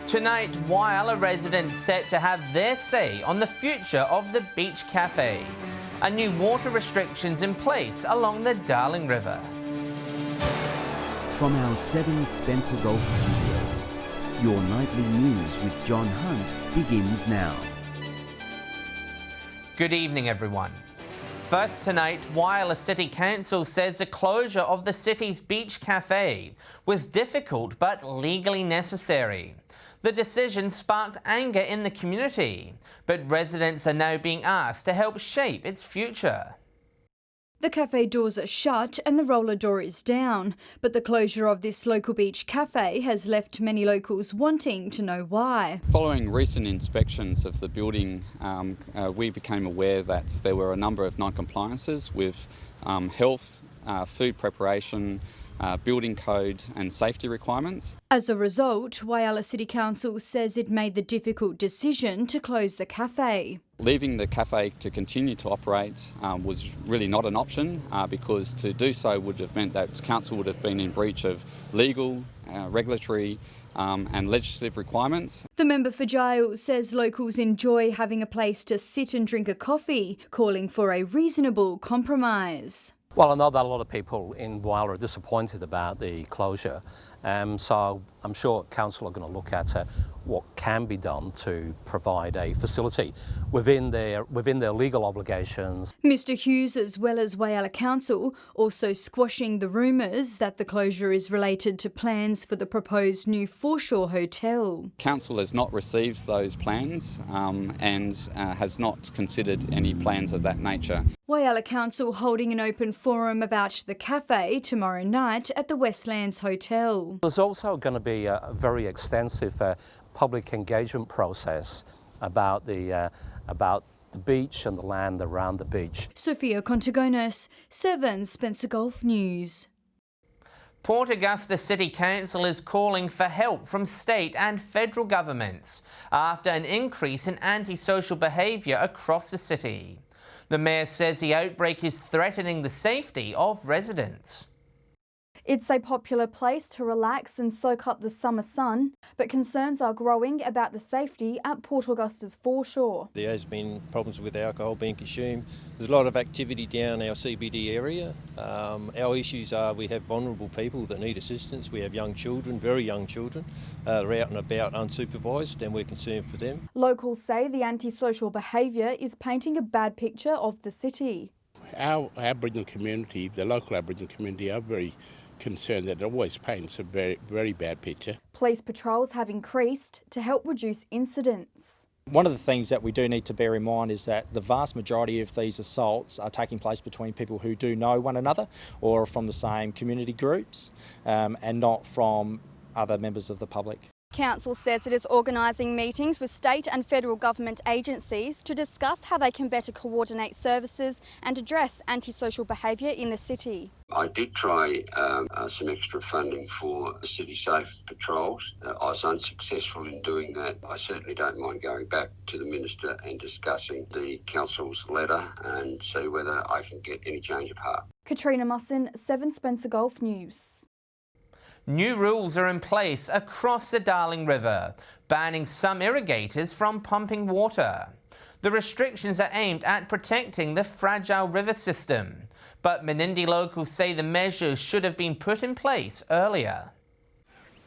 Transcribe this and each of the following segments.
Tonight, Whyalla residents set to have their say on the future of the beach cafe. A new water restrictions in place along the Darling River. From our 7 Spencer Golf Studios, your nightly news with John Hunt begins now. Good evening, everyone. First tonight, Whyalla City Council says the closure of the city's beach cafe was difficult but legally necessary. The decision sparked anger in the community, but residents are now being asked to help shape its future. The cafe doors are shut and the roller door is down, but the closure of this local beach cafe has left many locals wanting to know why. Following recent inspections of the building, we became aware that there were a number of non-compliances with health, food preparation, building code and safety requirements. As a result, Whyalla City Council says it made the difficult decision to close the cafe. Leaving the cafe to continue to operate was really not an option because to do so would have meant that council would have been in breach of legal, regulatory and legislative requirements. The member for Giles says locals enjoy having a place to sit and drink a coffee, calling for a reasonable compromise. Well, I know that a lot of people in Whyalla are disappointed about the closure, so I'm sure council are going to look at what can be done to provide a facility within their legal obligations. Mr Hughes, as well as Whyalla Council, also squashing the rumours that the closure is related to plans for the proposed new foreshore hotel. Council has not received those plans and has not considered any plans of that nature. Whyalla Council holding an open forum about the cafe tomorrow night at the Westlands Hotel. There's also going to be a very extensive public engagement process about the beach and the land around the beach. Sophia Contagonis, 7 Spencer Golf News. Port Augusta City Council is calling for help from state and federal governments after an increase in antisocial behaviour across the city. The mayor says the outbreak is threatening the safety of residents. It's a popular place to relax and soak up the summer sun, but concerns are growing about the safety at Port Augusta's foreshore. There has been problems with alcohol being consumed. There's a lot of activity down our CBD area. Our issues are we have vulnerable people that need assistance. We have young children, very young children, that are out and about unsupervised, and we're concerned for them. Locals say the antisocial behaviour is painting a bad picture of the city. Our Aboriginal community, the local Aboriginal community, are very concerned that it always paints a very, very bad picture. Police patrols have increased to help reduce incidents. One of the things that we do need to bear in mind is that the vast majority of these assaults are taking place between people who do know one another or from the same community groups and not from other members of the public. Council says it is organising meetings with state and federal government agencies to discuss how they can better coordinate services and address antisocial behaviour in the city. I did try some extra funding for the City Safe patrols. I was unsuccessful in doing that. I certainly don't mind going back to the Minister and discussing the Council's letter and see whether I can get any change of heart. Katrina Musson, 7 Spencer Golf News. New rules are in place across the Darling River, banning some irrigators from pumping water. The restrictions are aimed at protecting the fragile river system, but Menindee locals say the measures should have been put in place earlier.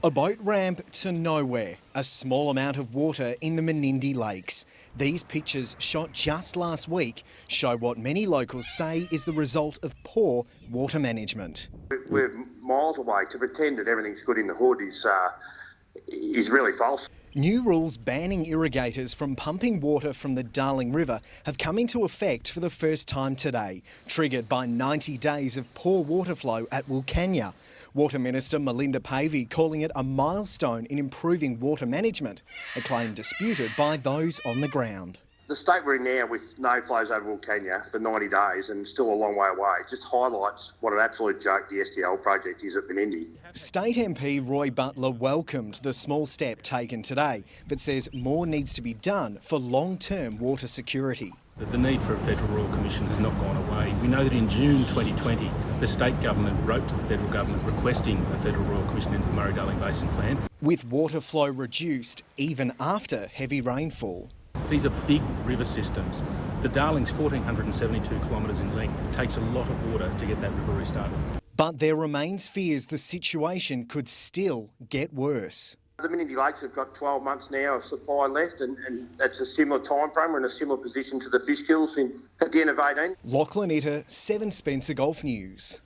A boat ramp to nowhere, a small amount of water in the Menindee lakes. These pictures, shot just last week, show what many locals say is the result of poor water management. We're miles away. To pretend that everything's good in the hood is really false. New rules banning irrigators from pumping water from the Darling River have come into effect for the first time today, triggered by 90 days of poor water flow at Whyalla. Water Minister Melinda Pavey calling it a milestone in improving water management, a claim disputed by those on the ground. The state we're in now with no flows over Whyalla for 90 days and still a long way away just highlights what an absolute joke the SDL project is at Menindee. State MP Roy Butler welcomed the small step taken today, but says more needs to be done for long-term water security. The need for a Federal Royal Commission has not gone away. We know that in June 2020, the state government wrote to the federal government requesting a Federal Royal Commission into the Murray-Darling Basin Plan. With water flow reduced even after heavy rainfall. These are big river systems. The Darling's 1,472 kilometres in length. It takes a lot of water to get that river restarted. But there remains fears the situation could still get worse. The Menindee Lakes have got 12 months now of supply left, and that's a similar time frame. We're in a similar position to the fish kills at the end of 18. Lachlan Itter, 7 Spencer Golf News.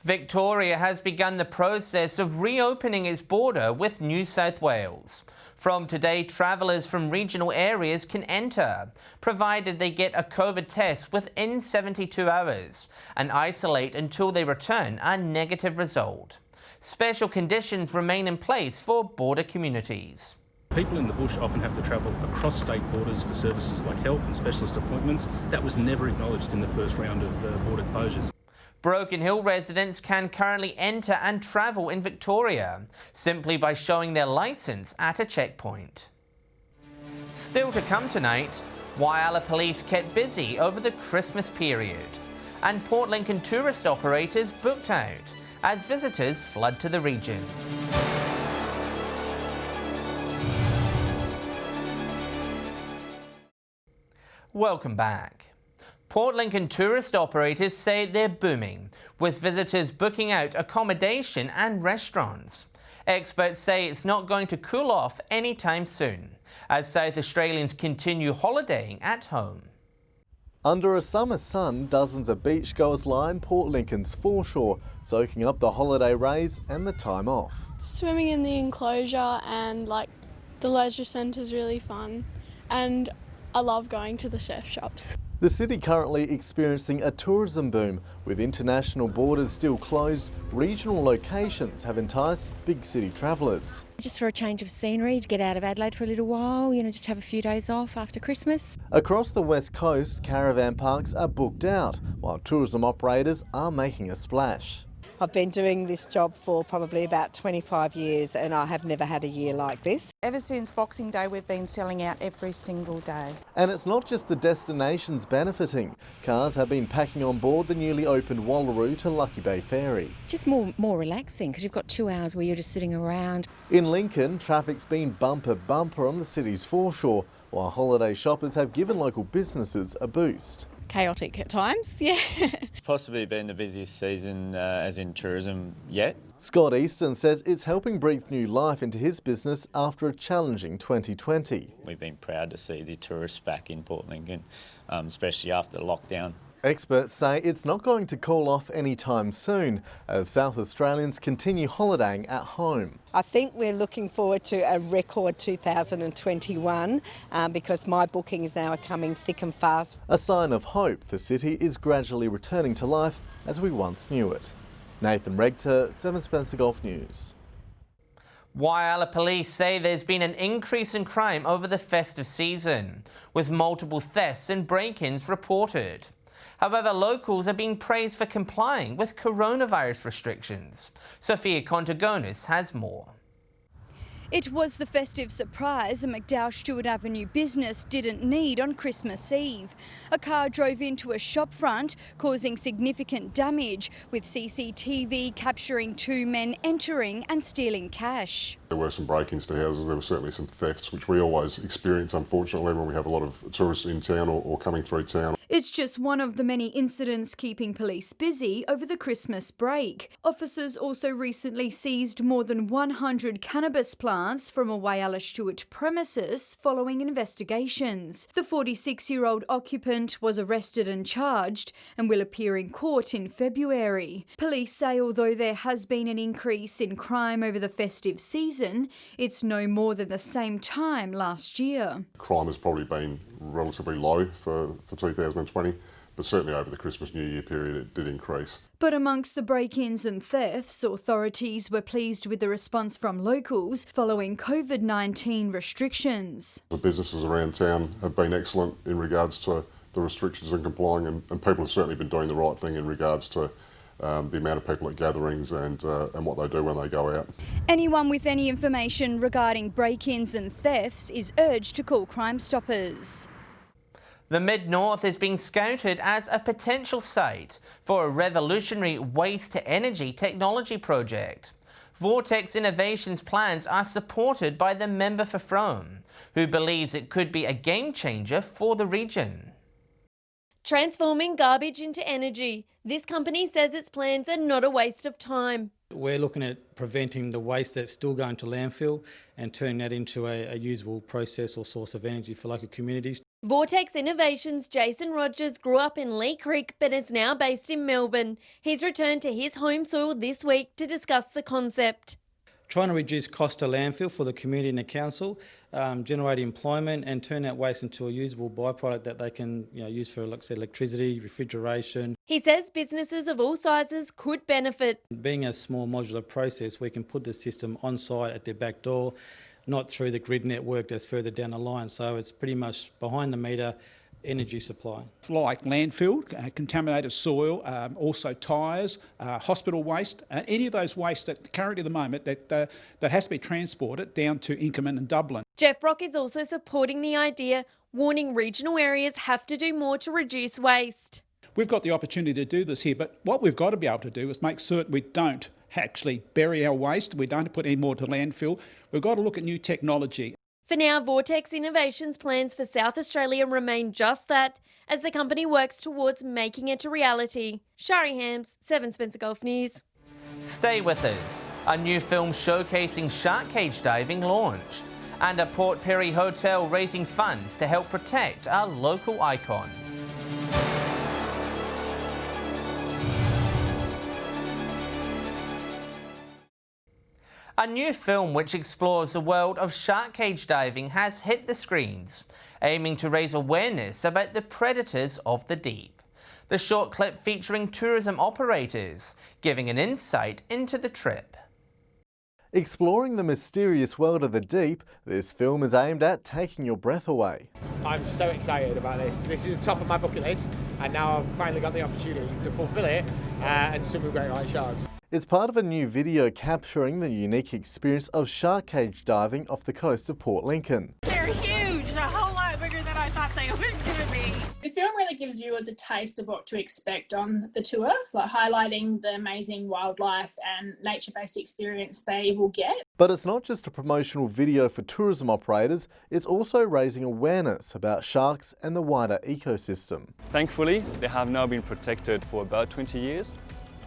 Victoria has begun the process of reopening its border with New South Wales. From today, travellers from regional areas can enter, provided they get a COVID test within 72 hours and isolate until they return a negative result. Special conditions remain in place for border communities. People in the bush often have to travel across state borders for services like health and specialist appointments. That was never acknowledged in the first round of border closures. Broken Hill residents can currently enter and travel in Victoria simply by showing their licence at a checkpoint. Still to come tonight, Whyalla police kept busy over the Christmas period, and Port Lincoln tourist operators booked out as visitors flood to the region. Welcome back. Port Lincoln tourist operators say they're booming, with visitors booking out accommodation and restaurants. Experts say it's not going to cool off anytime soon, as South Australians continue holidaying at home. Under a summer sun, dozens of beachgoers line Port Lincoln's foreshore, soaking up the holiday rays and the time off. Swimming in the enclosure and the leisure centre's really fun, and I love going to the surf shops. The city currently experiencing a tourism boom. With international borders still closed, regional locations have enticed big city travellers. Just for a change of scenery, to get out of Adelaide for a little while, just have a few days off after Christmas. Across the west coast, caravan parks are booked out, while tourism operators are making a splash. I've been doing this job for probably about 25 years and I have never had a year like this. Ever since Boxing Day we've been selling out every single day. And it's not just the destinations benefiting. Cars have been packing on board the newly opened Wallaroo to Lucky Bay Ferry. Just more relaxing because you've got 2 hours where you're just sitting around. In Lincoln, traffic's been bumper on the city's foreshore, while holiday shoppers have given local businesses a boost. Chaotic at times, yeah. It's possibly been the busiest season as in tourism yet. Scott Easton says it's helping breathe new life into his business after a challenging 2020. We've been proud to see the tourists back in Port Lincoln, especially after the lockdown. Experts say it's not going to cool off anytime soon as South Australians continue holidaying at home. I think we're looking forward to a record 2021 because my bookings now are coming thick and fast. A sign of hope the city is gradually returning to life as we once knew it. Nathan Regter, 7 Spencer Golf News. Whyalla police say there's been an increase in crime over the festive season, with multiple thefts and break-ins reported. However, locals are being praised for complying with coronavirus restrictions. Sophia Contagonis has more. It was the festive surprise a McDowell Stewart Avenue business didn't need on Christmas Eve. A car drove into a shop front, causing significant damage, with CCTV capturing 2 men entering and stealing cash. There were some break-ins to houses, there were certainly some thefts, which we always experience, unfortunately, when we have a lot of tourists in town or coming through town. It's just one of the many incidents keeping police busy over the Christmas break. Officers also recently seized more than 100 cannabis plants from a Whyalla Stewart premises following investigations. The 46-year-old occupant was arrested and charged and will appear in court in February. Police say although there has been an increase in crime over the festive season, it's no more than the same time last year. Crime has probably been relatively low for 2020, but certainly over the Christmas New Year period it did increase. But amongst the break-ins and thefts, authorities were pleased with the response from locals following COVID-19 restrictions. The businesses around town have been excellent in regards to the restrictions and complying, and people have certainly been doing the right thing in regards to the amount of people at gatherings and what they do when they go out. Anyone with any information regarding break-ins and thefts is urged to call Crime Stoppers. The Mid-North is being scouted as a potential site for a revolutionary waste-to-energy technology project. Vortex Innovations' plans are supported by the member for Frome, who believes it could be a game-changer for the region. Transforming garbage into energy. This company says its plans are not a waste of time. We're looking at preventing the waste that's still going to landfill and turning that into a usable process or source of energy for local communities. Vortex Innovations' Jason Rogers grew up in Lee Creek but is now based in Melbourne. He's returned to his home soil this week to discuss the concept. Trying to reduce cost to landfill for the community and the council, generate employment and turn that waste into a usable byproduct that they can use for, like I said, electricity, refrigeration. He says businesses of all sizes could benefit. Being a small modular process, we can put the system on site at their back door, not through the grid network that's further down the line. So it's pretty much behind the meter energy supply. Like landfill, contaminated soil, also tyres, hospital waste, any of those wastes that currently at the moment that has to be transported down to Inkerman and Dublin. Jeff Brock is also supporting the idea, warning regional areas have to do more to reduce waste. We've got the opportunity to do this here, but what we've got to be able to do is make certain we don't actually bury our waste, we don't put any more to landfill. We've got to look at new technology. For now, Vortex Innovations' plans for South Australia remain just that, as the company works towards making it a reality. Shari Hams, 7 Spencer Gulf News. Stay with us. A new film showcasing shark cage diving launched, and a Port Perry hotel raising funds to help protect a local icon. A new film which explores the world of shark cage diving has hit the screens, aiming to raise awareness about the predators of the deep. The short clip featuring tourism operators, giving an insight into the trip. Exploring the mysterious world of the deep, this film is aimed at taking your breath away. I'm so excited about this. This is the top of my bucket list, and now I've finally got the opportunity to fulfil it and swim with great white sharks. It's part of a new video capturing the unique experience of shark cage diving off the coast of Port Lincoln. They're huge, a whole lot bigger than I thought they were going to be. The film really gives viewers a taste of what to expect on the tour, like highlighting the amazing wildlife and nature-based experience they will get. But it's not just a promotional video for tourism operators, it's also raising awareness about sharks and the wider ecosystem. Thankfully, they have now been protected for about 20 years.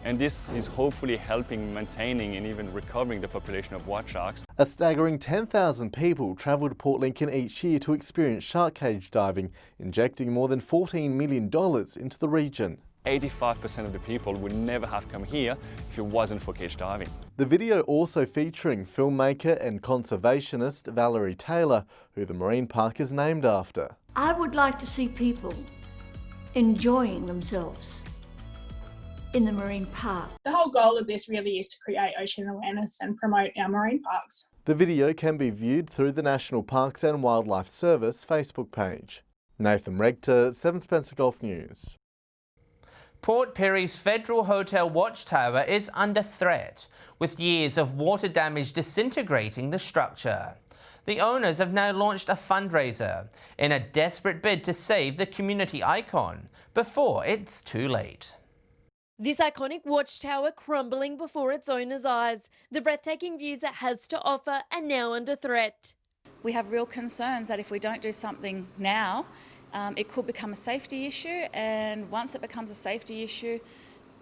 And this is hopefully helping maintaining and even recovering the population of white sharks. A staggering 10,000 people travel to Port Lincoln each year to experience shark cage diving, injecting more than $14 million into the region. 85% of the people would never have come here if it wasn't for cage diving. The video also featuring filmmaker and conservationist Valerie Taylor, who the marine park is named after. I would like to see people enjoying themselves in the marine park. The whole goal of this really is to create ocean awareness and promote our marine parks. The video can be viewed through the National Parks and Wildlife Service Facebook page. Nathan Regter, 7 Spencer Gulf News. Port Perry's Federal Hotel Watchtower is under threat, with years of water damage disintegrating the structure. The owners have now launched a fundraiser in a desperate bid to save the community icon before it's too late. This iconic watchtower crumbling before its owner's eyes. The breathtaking views it has to offer are now under threat. We have real concerns that if we don't do something now, it could become a safety issue, and once it becomes a safety issue,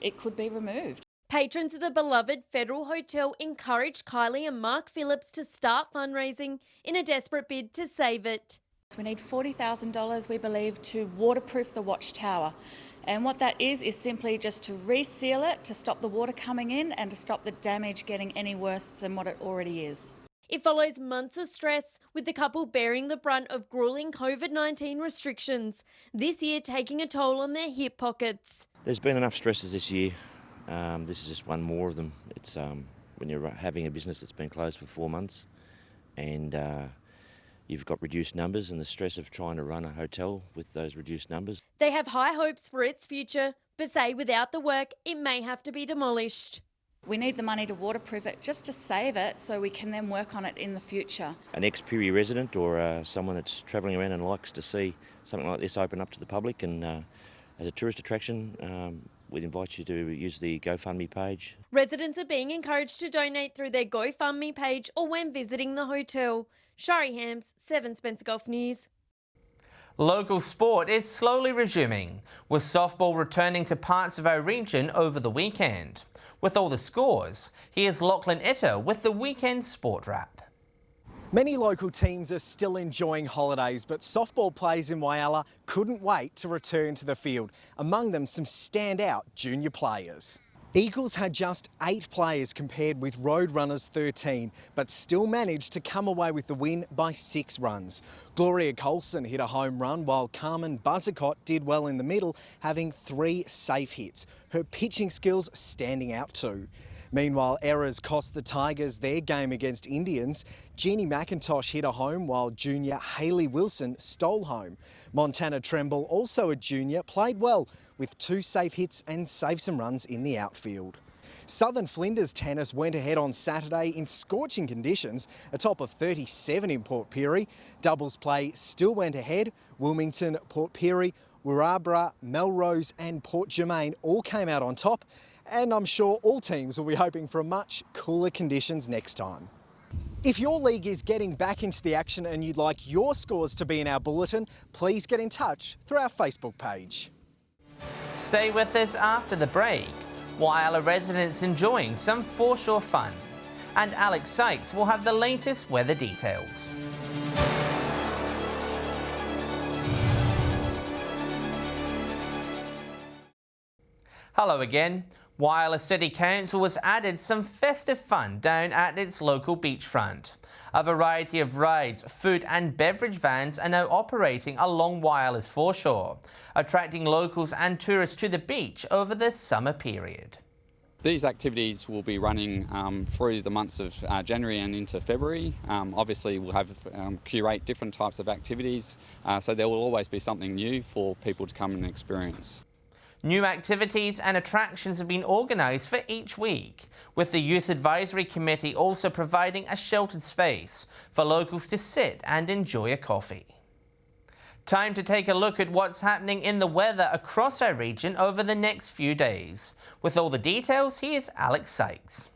it could be removed. Patrons of the beloved Federal Hotel encouraged Kylie and Mark Phillips to start fundraising in a desperate bid to save it. We need $40,000, we believe, to waterproof the watchtower. And what that is simply just to reseal it, to stop the water coming in and to stop the damage getting any worse than what it already is. It follows months of stress, with the couple bearing the brunt of gruelling COVID-19 restrictions, this year taking a toll on their hip pockets. There's been enough stresses this year. This is just one more of them. It's when you're having a business that's been closed for 4 months and you've got reduced numbers and the stress of trying to run a hotel with those reduced numbers. They have high hopes for its future, but say without the work, it may have to be demolished. We need the money to waterproof it just to save it so we can then work on it in the future. An ex-Pirie resident or someone that's travelling around and likes to see something like this open up to the public and as a tourist attraction, we'd invite you to use the GoFundMe page. Residents are being encouraged to donate through their GoFundMe page or when visiting the hotel. Shari Hams, 7 Spencer Gulf News. Local sport is slowly resuming, with softball returning to parts of our region over the weekend. With all the scores, here's Lachlan Itter with the weekend sport wrap. Many local teams are still enjoying holidays, but softball players in Whyalla couldn't wait to return to the field. Among them, some standout junior players. Eagles had just 8 players compared with Roadrunners' 13, but still managed to come away with the win by 6 runs. Gloria Colson hit a home run while Carmen Buzzicott did well in the middle, having 3 safe hits. Her pitching skills standing out too. Meanwhile, errors cost the Tigers their game against Indians. Jeannie McIntosh hit a home while junior Hayley Wilson stole home. Montana Tremble, also a junior, played well with 2 safe hits and saved some runs in the outfield. Southern Flinders tennis went ahead on Saturday in scorching conditions, a top of 37 in Port Pirie. Doubles play still went ahead. Wilmington, Port Pirie, Wirrabra, Melrose and Port Germain all came out on top, and I'm sure all teams will be hoping for much cooler conditions next time. If your league is getting back into the action and you'd like your scores to be in our bulletin, please get in touch through our Facebook page. Stay with us after the break. Whyalla residents enjoying some foreshore fun. And Alex Sykes will have the latest weather details. Hello again. Whyalla City Council has added some festive fun down at its local beachfront. A variety of rides, food and beverage vans are now operating along Whyalla's foreshore, attracting locals and tourists to the beach over the summer period. These activities will be running through the months of January and into February. Obviously we'll have curate different types of activities, so there will always be something new for people to come and experience. New activities and attractions have been organised for each week, with the Youth Advisory Committee also providing a sheltered space for locals to sit and enjoy a coffee. Time to take a look at what's happening in the weather across our region over the next few days. With all the details, here's Alex Sykes.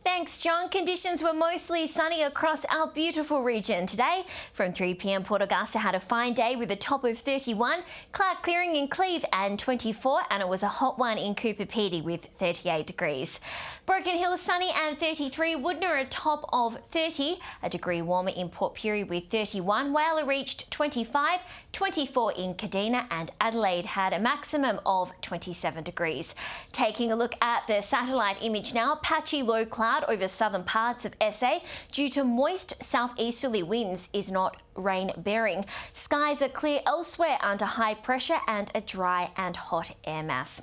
Thanks, John. Conditions were mostly sunny across our beautiful region today. From 3 p.m, Port Augusta had a fine day with a top of 31, cloud clearing in Cleve and 24, and it was a hot one in Cooper Pedy with 38 degrees. Broken Hill sunny and 33, Woodner a top of 30, a degree warmer in Port Pirie with 31, Whyalla reached 25, 24 in Kadina, and Adelaide had a maximum of 27 degrees. Taking a look at the satellite image now, patchy low cloud over southern parts of SA due to moist southeasterly winds is not rain bearing. Skies are clear elsewhere under high pressure and a dry and hot air mass.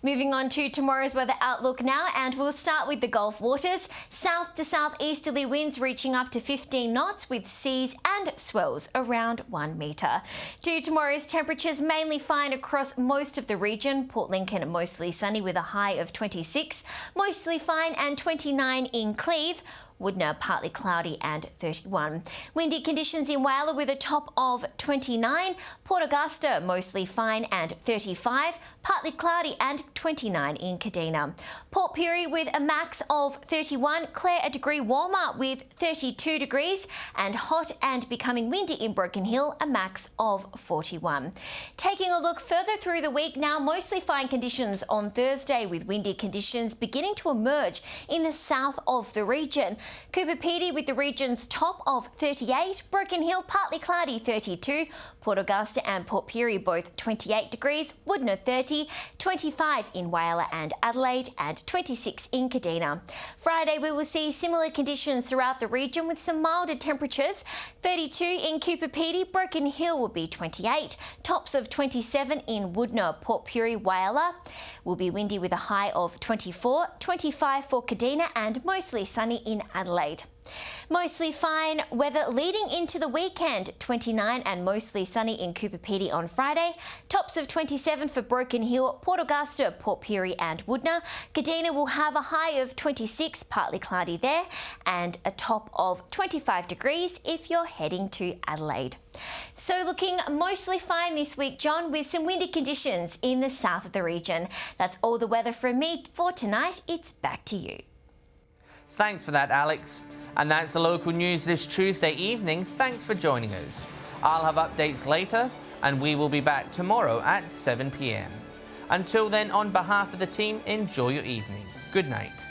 Moving on to tomorrow's weather outlook now, and we'll start with the Gulf waters. South to southeasterly winds reaching up to 15 knots with seas and swells around 1 metre. To tomorrow's temperatures, mainly fine across most of the region. Port Lincoln mostly sunny with a high of 26, mostly fine and 29 in Cleve. Woodner partly cloudy and 31. Windy conditions in Whyalla with a top of 29. Port Augusta mostly fine and 35. Partly cloudy and 29 in Kadina. Port Pirie with a max of 31. Clare a degree warmer with 32 degrees. And hot and becoming windy in Broken Hill, a max of 41. Taking a look further through the week now, mostly fine conditions on Thursday with windy conditions beginning to emerge in the south of the region. Cooper Pedy with the region's top of 38, Broken Hill partly cloudy 32, Port Augusta and Port Pirie both 28 degrees, Woodner 30, 25 in Whyalla and Adelaide and 26 in Kadina. Friday we will see similar conditions throughout the region with some milder temperatures. 32 in Cooper Pedy, Broken Hill will be 28, tops of 27 in Woodner, Port Pirie, Whyalla. Will be windy with a high of 24, 25 for Kadina and mostly sunny in Adelaide. Mostly fine weather leading into the weekend. 29 and mostly sunny in Cooper Pedy on Friday. Tops of 27 for Broken Hill, Port Augusta, Port Pirie and Woodner. Kadina will have a high of 26, partly cloudy there, and a top of 25 degrees if you're heading to Adelaide. So looking mostly fine this week, John, with some windy conditions in the south of the region. That's all the weather from me for tonight. It's back to you. Thanks for that, Alex. And that's the local news this Tuesday evening. Thanks for joining us. I'll have updates later, and we will be back tomorrow at 7 p.m. Until then, on behalf of the team, enjoy your evening. Good night.